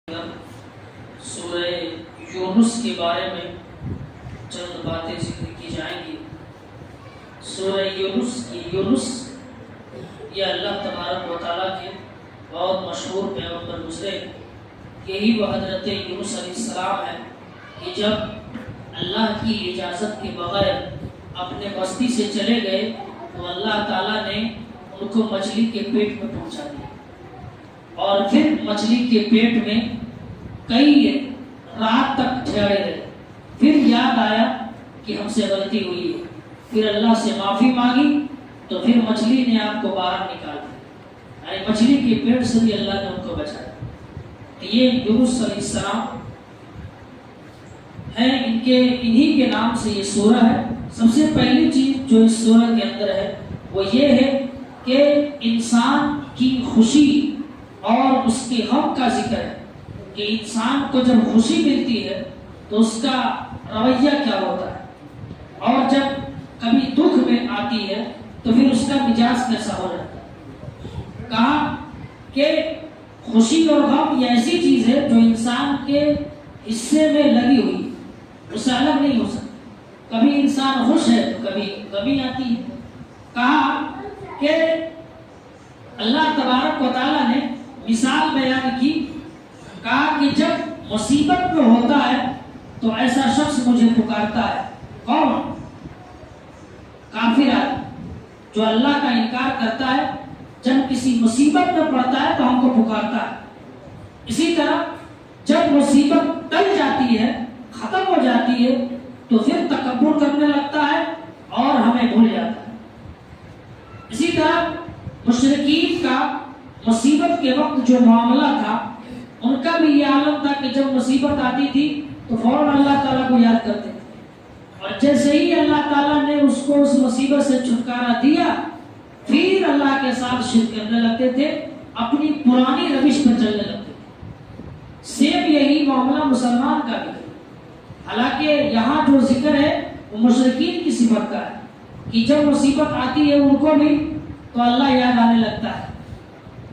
سورہ یونس کے بارے میں چند باتیں ذکر کی جائیں گی۔ سورہ یونس یہ اللہ تبارک و تعالیٰ کے بہت مشہور پیغمبر گزرے، یہی وہ حضرت یونس علیہ السلام ہے کہ جب اللہ کی اجازت کے بغیر اپنے بستی سے چلے گئے تو اللہ تعالیٰ نے ان کو مچھلی کے پیٹ میں پہنچا دیا، اور پھر مچھلی کے پیٹ میں کئی رات تک ٹھہرے رہے۔ پھر یاد آیا کہ ہم سے غلطی ہوئی ہے، پھر اللہ سے معافی مانگی تو پھر مچھلی نے آپ کو باہر نکال دیا، یعنی مچھلی کے پیٹ سے بھی اللہ نے ان کو بچایا۔ یہ یونس علیہ السلام ہے، انہی کے نام سے یہ سورہ ہے۔ سب سے پہلی چیز جو اس سورہ کے اندر ہے وہ یہ ہے کہ انسان کی خوشی اور اس کے غم کا ذکر ہے، کہ انسان کو جب خوشی ملتی ہے تو اس کا رویہ کیا ہوتا ہے، اور جب کبھی دکھ میں آتی ہے تو پھر اس کا مزاج کیسا ہو جاتا ہے۔ کہا کہ خوشی اور غم یہ ایسی چیز ہے جو انسان کے حصے میں لگی ہوئی، اس سے الگ نہیں ہو سکتی۔ کبھی انسان خوش ہے تو کبھی غمی آتی ہے۔ کہا کہ اللہ تبارک و تعالیٰ نے مثال بیان کی، کہا کہ جب مصیبت میں ہوتا ہے تو ایسا شخص مجھے پکارتا ہے۔ کون؟ کافر آدمی جو اللہ کا انکار کرتا ہے، جب کسی مصیبت میں پڑتا ہے تو ہم کو پکارتا ہے۔ اسی طرح جب مصیبت ٹل جاتی ہے، ختم ہو جاتی ہے، تو پھر تکبر کرنے لگتا ہے اور ہمیں بھول جاتا ہے۔ اسی طرح مشرکین کا مصیبت کے وقت جو معاملہ تھا، ان کا بھی یہ عالم تھا کہ جب مصیبت آتی تھی تو فوراً اللہ تعالیٰ کو یاد کرتے تھے، اور جیسے ہی اللہ تعالیٰ نے اس کو اس مصیبت سے چھٹکارا دیا، پھر اللہ کے ساتھ شرک کرنے لگتے تھے، اپنی پرانی روش پر چلنے لگتے تھے۔ سیم یہی معاملہ مسلمان کا بھی ہے۔ حالانکہ یہاں جو ذکر ہے وہ مشرکین کی صفت کا ہے کہ جب مصیبت آتی ہے ان کو بھی تو اللہ یاد آنے لگتا ہے۔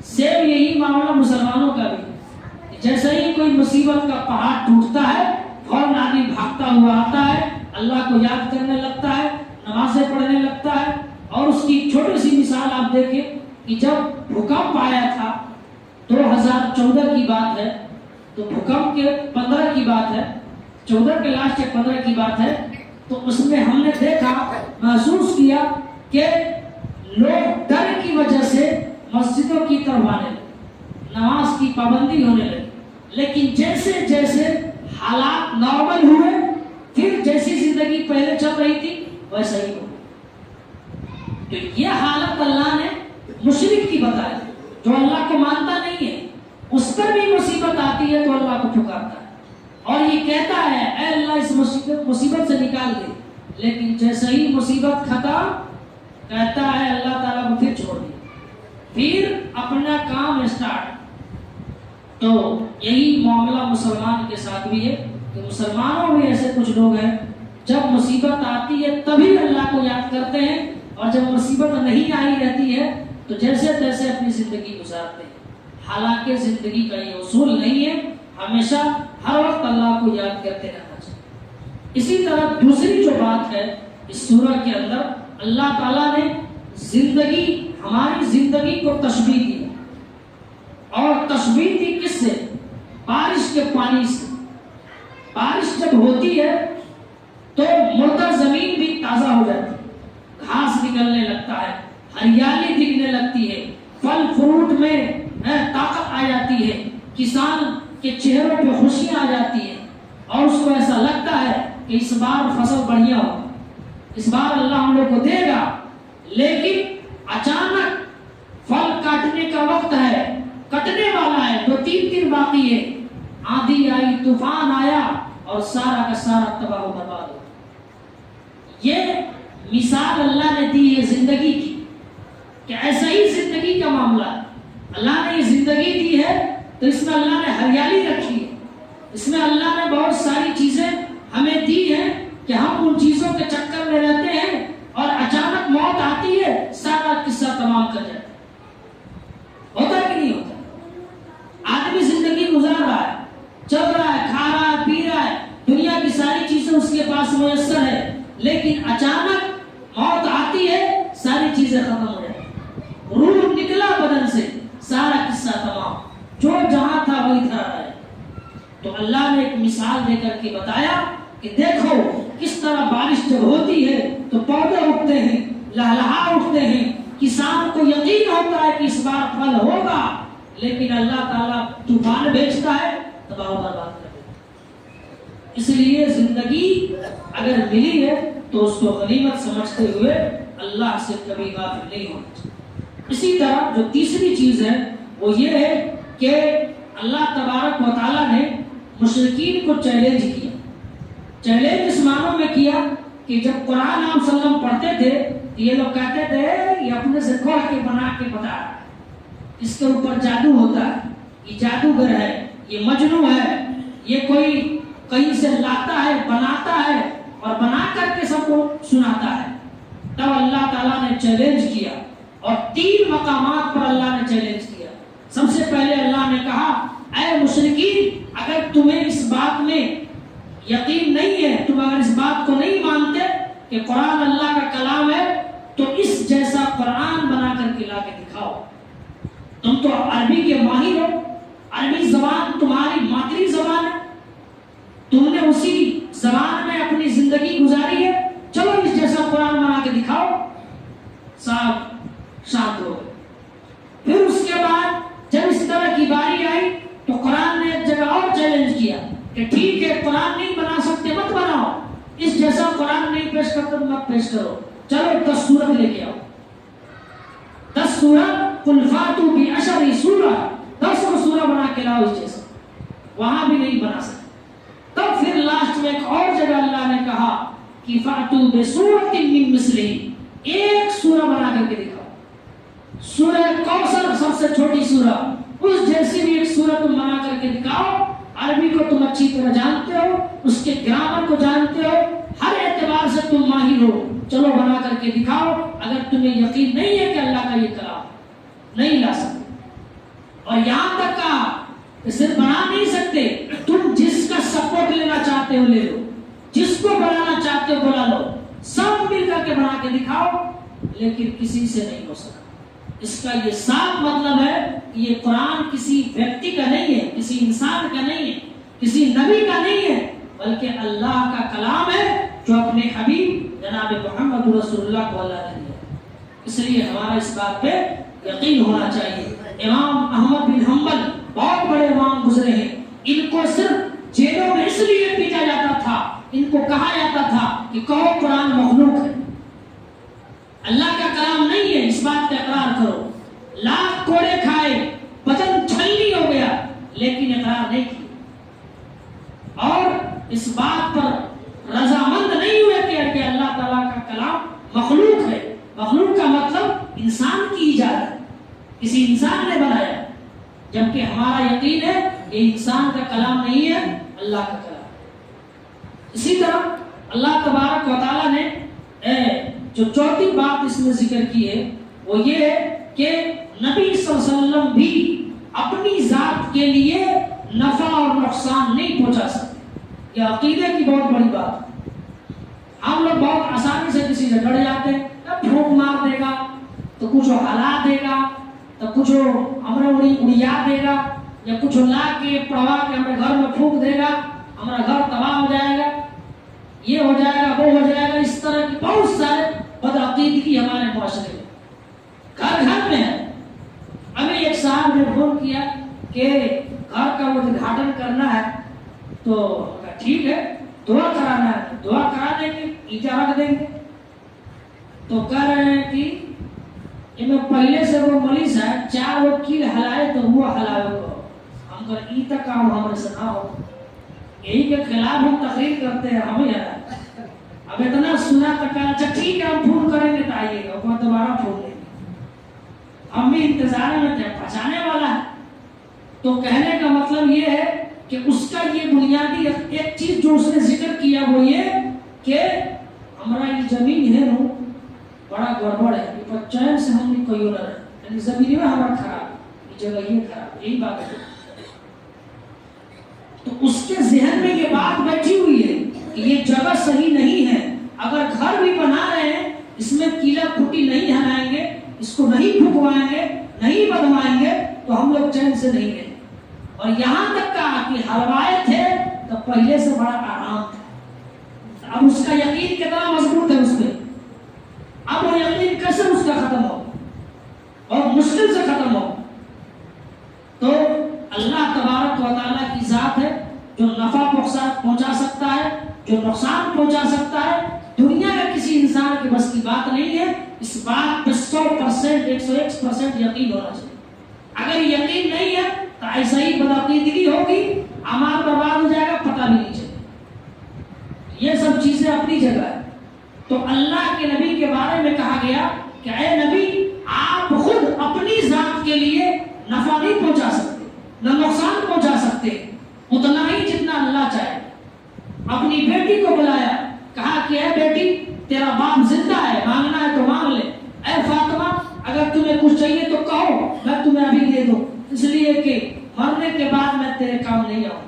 سیم یہی معاملہ مسلمانوں کا بھی ہے، جیسے ہی کوئی مصیبت کا پہاڑ ٹوٹتا ہے فوراً آدمی بھاگتا ہوا آتا ہے، اللہ کو یاد کرنے لگتا ہے، نمازیں پڑھنے لگتا ہے۔ اور اس کی چھوٹی سی مثال آپ دیکھیں کہ جب بھوکمپ آیا تھا 2014 کی بات ہے، تو بھوکمپ کے 15 کی بات ہے، 14 کے لاسٹ یا 15 کی بات ہے، تو اس میں ہم نے دیکھا، محسوس کیا کہ لوگ ڈر کی وجہ سے مسجدوں کی طرف آنے لگے، نماز کی پابندی ہونے لگی۔ لیکن جیسے جیسے حالات نارمل ہوئے، پھر جیسی زندگی پہلے چل رہی تھی ویسا ہی ہو۔ تو یہ حالت اللہ نے مشرک کی بتائی، جو اللہ کو مانتا نہیں ہے، اس پر بھی مصیبت آتی ہے تو اللہ کو پکارتا ہے اور یہ کہتا ہے اے اللہ اس مصیبت سے نکال دے، لیکن جیسے ہی مصیبت ختم کہتا ہے اللہ تعالیٰ کو پھر چھوڑ دے، پھر اپنا کام اسٹارٹ۔ تو یہی معاملہ مسلمان کے ساتھ بھی ہے کہ مسلمانوں میں ایسے کچھ لوگ ہیں، جب مصیبت آتی ہے تبھی اللہ کو یاد کرتے ہیں، اور جب مصیبت نہیں آئی رہتی ہے تو جیسے تیسے اپنی زندگی گزارتے ہیں۔ حالانکہ زندگی کا یہ اصول نہیں ہے، ہمیشہ ہر وقت اللہ کو یاد کرتے رہنا چاہیے۔ اسی طرح دوسری جو بات ہے اس سورہ کے اندر، اللہ تعالیٰ نے ہماری زندگی کو تشبیہ دی، اور تشبیہ دی کس سے؟ بارش کے پانی سے۔ بارش جب ہوتی ہے تو مردہ زمین بھی تازہ ہو جاتی ہے، گھاس نکلنے لگتا ہے، ہریالی دکھنے لگتی ہے، پھل فروٹ میں طاقت آ جاتی ہے، کسان کے چہروں پہ خوشیاں آ جاتی ہیں، اور اس کو ایسا لگتا ہے کہ اس بار فصل بڑھیا ہو، اس بار اللہ ہم لوگ کو دے گا۔ لیکن اچانک پھل کاٹنے کا وقت ہے، کٹنے والا ہے، 2-3 دن باقی ہے، آندھی آئی، طوفان آیا اور سارا کا سارا تباہ و برباد ہو۔ یہ مثال اللہ نے دی ہے زندگی کی، کہ ایسا ہی زندگی کا معاملہ ہے۔ اللہ نے یہ زندگی دی ہے تو اس میں اللہ نے ہریالی رکھی ہے، اس میں اللہ نے بہت ساری چیزیں ہمیں دی ہیں کہ ہم ان چیزوں کے چکر میں رہتے ہیں، اور اچانک موت آتی ہے، سارا قصہ تمام کر جاتا ہے۔ ہوتا کہ نہیں ہوتا؟ آدمی زندگی گزار رہا ہے، میسر ہے، لیکن اچانک موت آتی ہے، ساری چیزیں ختم ہو جاتی، روح نکلا بدن سے، سارا قصہ تمام، جو جہاں تھا وہی تھا ہے۔ تو اللہ نے ایک مثال دے کر کے بتایا کہ دیکھو کس طرح بارش جب ہوتی ہے تو پودے اٹھتے ہیں، لہلہا اٹھتے ہیں، کسان کو یقین ہوتا ہے کہ اس بار پھل ہوگا، لیکن اللہ تعالیٰ طوفان بھیجتا ہے، تباہ و برباد کر دیتا ہے۔ اس لیے زندگی اگر ملی ہے تو اس کو غنیمت سمجھتے ہوئے اللہ سے کبھی غافل نہیں ہونا چاہیے۔ اسی طرح جو تیسری چیز ہے وہ یہ ہے کہ اللہ تبارک و تعالیٰ نے مشرکین کو چیلنج کیا۔ چیلنج اس معنوں میں کیا کہ جب قرآن آپ صلی اللہ علیہ وسلم پڑھتے تھے تو یہ لوگ کہتے تھے یہ اپنے سے کھوڑ کے بنا کے بتا رہا ہے، اس کے اوپر جادو ہوتا ہے، یہ جادوگر ہے، یہ مجنون ہے، یہ کوئی کہیں سے لاتا ہے، بناتا ہے اور بنا کر کے سب کو سناتا ہے۔ تب اللہ تعالیٰ نے چیلنج کیا اور 3 مقامات پر اللہ نے چیلنج کیا۔ سب سے پہلے اللہ نے کہا اے مشرکین، اگر تمہیں اس بات میں یقین نہیں ہے، تم اگر اس بات کو نہیں مانتے کہ قرآن اللہ کا کلام ہے تو اس جیسا قرآن بنا کر کے لا کے دکھاؤ۔ تم تو عربی کے ماہر ہو، عربی زبان تمہاری مادری زبان ہے، تم نے اسی زبان میں اپنی زندگی گزاری ہے، چلو اس جیسا قرآن بنا کے دکھاؤ۔ صاحب شانت ہو گئے۔ پھر اس کے بعد جب اس طرح کی باری آئی تو قرآن نے ایک جگہ اور چیلنج کیا کہ ٹھیک ہے قرآن نہیں بنا سکتے مت بناؤ، اس جیسا قرآن نہیں پیش کرتے مت پیش کرو، چلو 10 سورت لے کے آؤ، 10 سورت، قل فاتوا بعشر سورۃ، 10 سورہ بنا کے لاؤ اس جیسا، وہاں بھی نہیں بنا سکتے۔ تب پھر لاسٹ میں ایک اور جگہ اللہ نے کہا کہ فاتوا بسورۃ من مثلہ، ایک سورہ بنا کر کے دکھاؤ، سورہ کوثر سب سے چھوٹی سورہ، اس جیسی بھی ایک سورہ تم بنا کر کے دکھاؤ۔ عربی کو تم اچھی طرح جانتے ہو، اس کے گرامر کو جانتے ہو، ہر اعتبار سے تم ماہر ہو، چلو بنا کر کے دکھاؤ۔ اگر تمہیں یقین نہیں ہے کہ اللہ کا یہ کلام نہیں لا سکتے، اور یہاں تک کہا کہ صرف بنا نہیں سکتے، تم جس کا سپورٹ لینا چاہتے ہو لے لو، جس کو بنانا چاہتے ہو بنا لو، سب مل کر کے بنا کے دکھاؤ، لیکن کسی سے نہیں ہو سکتا۔ اس کا یہ صاف مطلب ہے کہ یہ قرآن کسی ویکتی کا نہیں ہے، کسی انسان کا نہیں ہے، کسی نبی کا نہیں ہے، بلکہ اللہ کا کلام ہے جو اپنے حبیب جناب محمد رسول اللہ کو اللہ نے دیا۔ اس لیے ہمارا اس بات پہ یقین ہونا چاہیے۔ امام احمد بن حنبل بہت بڑے امام گزرے ہیں، ان کو صرف جیلوں میں اس لیے پیٹا جاتا تھا، ان کو کہا جاتا تھا کہ کہو قرآن مخلوق ہے، اللہ کا کلام نہیں ہے، اس بات کا اقرار کرو۔ لاکھ کوڑے کھائے، بدن چھلنی ہو گیا، لیکن اقرار نہیں کیا، اور اس بات پر رضامند نہیں ہوئے کہ اللہ تعالیٰ کا کلام مخلوق ہے۔ مخلوق کا مطلب انسان کی ایجاد ہے، کسی انسان نے بنایا، جبکہ ہمارا یقین ہے یہ انسان کا کلام نہیں ہے، اللہ کا کلام ہے۔ اسی طرح اللہ تبارک و تعالیٰ نے جو چوتھی بات اس میں ذکر کی ہے وہ یہ ہے کہ نبی صلی اللہ علیہ وسلم بھی اپنی ذات کے لیے نفع اور نقصان نہیں پہنچا سکتے۔ یہ عقیدے کی بہت بڑی بات ہے۔ ہم لوگ بہت آسانی سے کسی سے ڈر جاتے ہیں، پھونک مار دے گا تو کچھ ہلا دے گا، تو کچھ ہمیں اڑیا دے گا، یا کچھ لا کے پڑوا کے ہمارے گھر میں پھونک دے گا، ہمارا گھر تباہ ہو جائے گا، یہ ہو جائے گا، وہ ہو جائے گا۔ اس طرح کی بہت سارے بدعقیدگی ہمارے معاشرے میں گھر گھر میں ہے۔ ابھی ایک صاحب نے فون کیا کہ گھر کا ادگھاٹن کرنا ہے، تو ٹھیک ہے دعا کرانا ہے، دعا کرا دیں گے، اینٹیں رکھ دیں گے۔ تو کہہ رہے ہیں کہ میں پہلے سے وہ مریض ہے، 4 وکیل ہلائے تو وہ ہلائے کو ہم کر ای تک کام ہمارے سے نہ ہو، یہی کے خلاف ہم تقریر کرتے ہیں، ہمیں یاد اب اتنا سنا تک اچھا ٹھیک ہے ہم فون کریں گے تو آئیے گا، وہ دوبارہ فون لیں گے، ہم بھی انتظار میں تھے، پہنچانے والا ہے۔ تو کہنے کا مطلب یہ ہے کہ اس کا یہ بنیادی ایک چیز جو اس نے ذکر کیا وہ یہ کہ ہمارا یہ زمین ہے نا بڑا گڑبڑ ہے، یہ چین سے ہم نے کوئی نہ رہے، یعنی زمین میں ہمارا خراب، یہ جگہ یہ خراب، یہی بات ہے۔ تو اس کے ذہن میں یہ بات بیٹھی ہوئی ہے کہ یہ جگہ صحیح نہیں ہے، اگر گھر بھی بنا رہے ہیں اس میں کیلا کھٹی نہیں ہلائیں گے، اس کو نہیں پھکوائیں گے، نہیں بنوائیں گے تو ہم لوگ چین سے نہیں رہیں۔ اور یہاں تک کہا کہ حلوائے تھے تو پہلے سے بڑا آرام تھا۔ اب اس کا یقین کتنا مضبوط ہے اس پہ، اب وہ یقین کیسے اس کا ختم ہو اور مشکل سے ختم ہو۔ تو اللہ تبارک و تعالیٰ کی ذات ہے جو نفع پہنچا سکتا ہے، جو نقصان پہنچا سکتا ہے۔ دنیا میں کسی انسان کے بس کی بات نہیں ہے، اس بات پہ 100%، 101% یقین ہونا چاہیے۔ اگر یقین نہیں ہے تو ایسا ہی بدعقیدگی ہوگی، اعمال برباد ہو جائے گا، پتہ بھی نہیں چلے۔ یہ سب چیزیں اپنی جگہ ہے۔ تو اللہ کے نبی کے بارے میں کہا گیا کہ اے نبی، آپ خود اپنی ذات کے لیے نفع نہیں پہنچا سکتے، نہ نقصان پہنچا سکتے، اتنا ہی جتنا اللہ چاہے۔ اپنی بیٹی کو بلایا، کہا کہ اے بیٹی، تیرا باپ زندہ ہے، مانگنا ہے تو مانگ لے۔ اے فاطمہ، اگر تمہیں کچھ چاہیے تو کہو، میں تمہیں ابھی دے دوں، اس لیے کہ مرنے کے بعد میں تیرے کام نہیں آؤں۔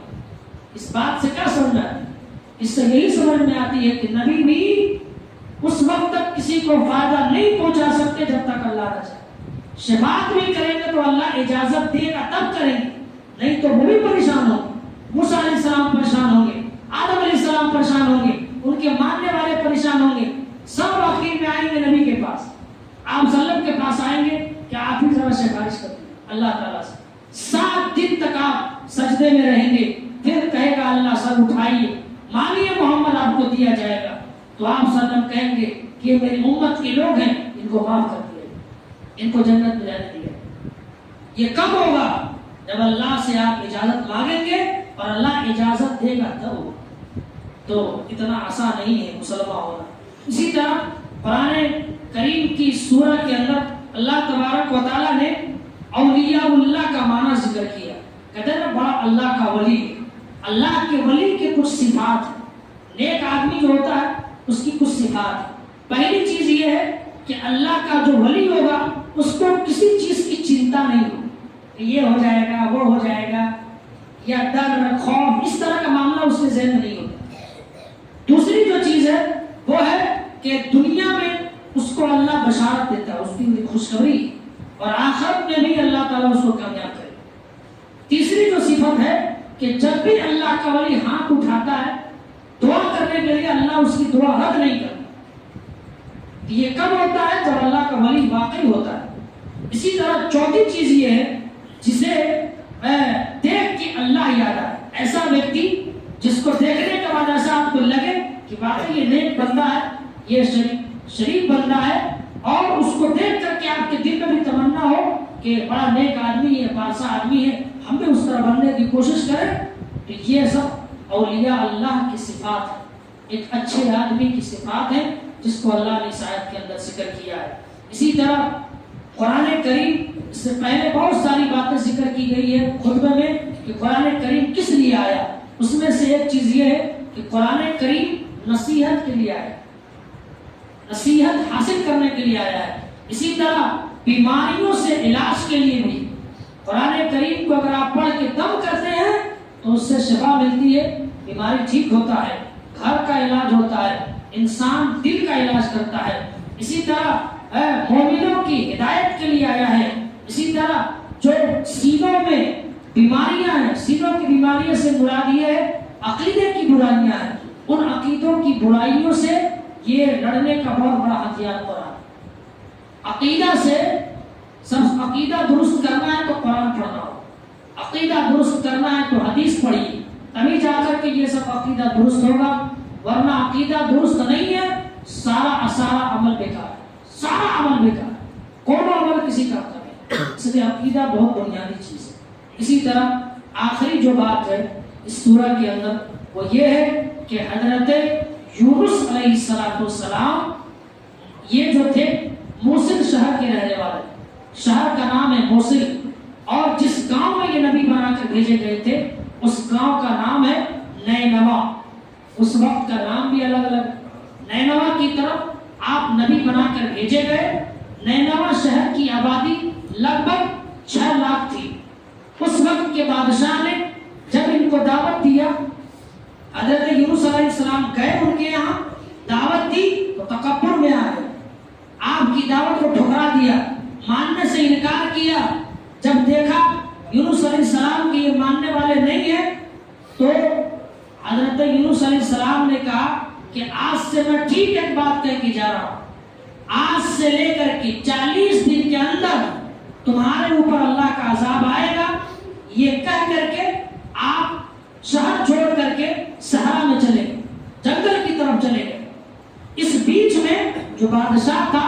اس بات سے کیا سمجھا ہے؟ اس سے یہی سمجھ میں آتی ہے کہ نبی بھی اس وقت تک کسی کو فائدہ نہیں پہنچا سکتے جب تک اللہ نہ چاہے۔ شفاعت بھی کریں گے تو اللہ اجازت دے گا تب کریں گے، نہیں تو وہ بھی پریشان ہوں گے۔ موسیٰ علیہ السلام پریشان ہوں گے، آدم علیہ السلام پریشان ہوں گے، ان کے ماننے والے پریشان ہوں گے، سب آخر میں آئیں گے نبی کے پاس، آپ صلی اللہ علیہ وسلم کے پاس آئیں گے کہ آپ ہی ذرا سفارش کر دیں اللہ تعالیٰ سے۔ 7 دن تک آپ سجدے میں رہیں گے، پھر کہے گا اللہ سر اٹھائیے، مانیے محمد آپ کو دیا جائے گا۔ تو آپ صلی اللہ علیہ وسلم کہیں گے کہ یہ میری امت کے لوگ ہیں، ان کو معاف کر دیا، ان کو جنت میں جانے دیا۔ یہ کب ہوگا؟ جب اللہ سے آپ اجازت مانگیں گے اور اللہ اجازت دے گا تب ہوگا۔ تو اتنا آسان نہیں ہے مسلمان ہونا۔ اسی طرح قرآن کریم کی سورہ کے اندر اللہ تبارک و تعالیٰ نے اولیاء اللہ کا معنی ذکر کیا، کہتے ہیں نا بڑا اللہ کا ولی ہے۔ اللہ کے ولی کے کچھ صفات ہیں، نیک آدمی جو ہوتا ہے اس کی کچھ صفات ہیں۔ پہلی چیز یہ ہے کہ اللہ کا جو ولی ہوگا اس کو کسی چیز کی چنتا نہیں ہوگی کہ یہ ہو جائے گا، وہ ہو جائے گا، یا ڈر خوف اس طرح کا معاملہ اس کے ذہن میں نہیں ہوتا۔ دوسری جو چیز ہے وہ ہے کہ دنیا میں اس کو اللہ بشارت دیتا ہے، اس کی خوشخبری، اور آخرت میں بھی اللہ تعالیٰ اس کو کامیاب کرے۔ تیسری جو صفت ہے کہ جب بھی اللہ کا ولی ہاتھ اٹھاتا ہے دعا کرنے کے لیے، اللہ اس کی دعا رد نہیں کرتا۔ یہ کب ہوتا ہے؟ جب اللہ کا ولی واقعی ہوتا ہے۔ اسی طرح چوتھی چیز یہ ہے جسے دیکھ کے اللہ یاد آئے، ایسا ویکتی جس کو دیکھنے کے بعد ایسا آپ کو لگے کہ واقعی یہ نیک بندہ ہے، یہ شریف بندہ ہے، اور اس کو دیکھ کر کے آپ کے دل میں بھی تمنا ہو کہ بڑا نیک آدمی ہے، پارسا آدمی ہے، ہم بھی اس طرح بننے کی کوشش کریں۔ تو یہ سب اولیاء اللہ کی صفات ہے، ایک اچھے آدمی کی صفات ہے جس کو اللہ نے اس آیت کے اندر ذکر کیا ہے۔ اسی طرح قرآن کریم، اس سے پہلے بہت ساری باتیں ذکر کی گئی ہے خطبہ میں کہ قرآن کریم کس لیے آیا۔ اس میں سے ایک چیز یہ ہے کہ قرآن کریم نصیحت کے لیے آیا، نصیحت حاصل کرنے کے لیے آیا ہے۔ اسی طرح بیماریوں سے علاج کے لیے بھی قرآن کریم کو اگر آپ پڑھ کے دم کرتے ہیں تو اس سے شفا ملتی ہے، بیماری ٹھیک ہوتا ہے، گھر کا علاج ہوتا ہے، انسان دل کا علاج کرتا ہے۔ اسی طرح مومنوں کی ہدایت کے لیے آیا ہے۔ اسی طرح جو سینوں میں بیماریاں ہیں، سینوں کی بیماریوں سے مراد یہ ہے عقیدے کی برائیاں ہیں، ان عقیدوں کی برائیوں سے یہ لڑنے کا بہت بڑا ہتھیار قرآن۔ عقیدہ سے صرف عقیدہ درست کرنا ہے تو قرآن پڑھنا ہو، عقیدہ درست کرنا ہے تو حدیث پڑھیے، تبھی جا کر کے یہ سب عقیدہ درست ہوگا، ورنہ عقیدہ درست نہیں ہے سارا عمل بیکار ہے، سارا عمل بیکار، کوئی عمل کسی کا نہیں، اس لیے عقیدہ بہت بنیادی چیز ہے۔ اسی طرح آخری جو بات ہے اس سورہ کے اندر وہ یہ ہے کہ حضرت یونس علیہ السلام یہ جو تھے موصل شہر کے رہنے والے، شہر کا نام ہے موصل، اور جس گاؤں میں یہ نبی بنا کر بھیجے گئے تھے اس گاؤں کا نام ہے نینوا۔ اس وقت کا نام بھی الگ الگ، نینوا کی طرف آپ نبی بنا کر بھیجے گئے۔ نینوا شہر کی آبادی لگ بھگ 6 لاکھ تھی۔ اس وقت کے بادشاہ نے جب ان کو دعوت دیا، حضرت یونس علیہ السلام گئے ان کے یہاں، دعوت دی تو تکبر میں آ گئے، آپ کی دعوت کو ٹھکرا دیا، ماننے سے انکار کیا۔ جب دیکھا یونس علیہ السلام کی یہ ماننے والے نہیں ہیں تو حضرت یونس علیہ السلام نے کہا کہ آج سے میں ٹھیک ایک بات کہہ کے جا رہا ہوں، آج سے لے کر کے 40 دن کے اندر تمہارے اوپر اللہ کا عذاب آئے گا۔ یہ کہہ کر کے آپ شہر چھوڑ کر کے صحرا میں چلے گئے، جنگل کی طرف چلے گئے۔ اس بیچ میں جو بادشاہ تھا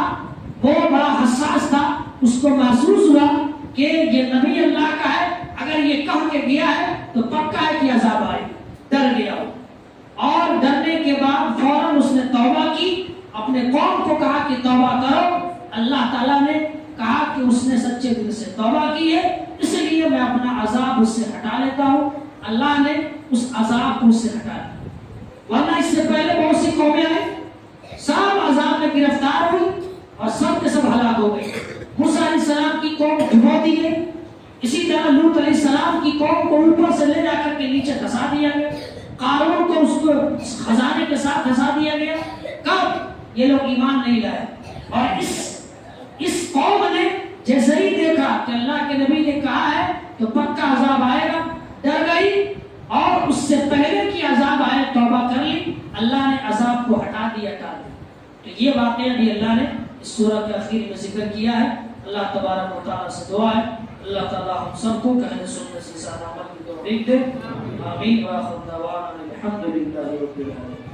وہ بڑا حساس تھا، اس کو محسوس ہوا کہ یہ نبی اللہ کا ہے، اگر یہ کہہ کے گیا ہے تو پکا ہے کہ عذاب آئے، ڈر گیا وہ، اور ڈرنے کے بعد فوراً اس نے توبہ کی، اپنے قوم کو کہا کہ توبہ کرو۔ اللہ تعالیٰ نے کہا کہ اس نے سچے دل سے توبہ کی ہے، اس لیے میں اپنا عذاب اس سے ہٹا لیتا ہوں۔ اللہ نے اس عذاب کو اس سے ہٹا دیا، ورنہ اس سے پہلے بہت سی قومیں آئیں، سب عذاب میں گرفتار ہوئی اور سب کے سب ہلاک ہو گئی۔ موسیٰ علیہ السلام کی قوم ڈبو دی گئی، اسی طرح لوط علیہ السلام کی قوم کو اوپر سے لے جا کر کے نیچے دھسا دیا گیا، قارون کو اس کو خزانے کے ساتھ دھسا دیا گیا۔ کب؟ یہ لوگ ایمان نہیں لائے، اور اس قوم نے جیسے ہی دیکھا کہ اللہ کے نبی نے کہا ہے تو پکا عذاب آئے گا، ڈر گئی، اور اس سے پہلے کی عذاب آئے توبہ کر لی، اللہ نے عذاب کو ہٹا دیا۔ تو یہ واقعہ بھی اللہ نے اس سورہ کے اخیر میں ذکر کیا ہے۔ اللہ تبارک و تعالیٰ سے دعا ہے اللہ تعالیٰ ہم سب کو کہنے سننے سے سارا عمل کی توفیق دے، آمین۔ وآخر دعوانا الحمد للہ رب العالمین۔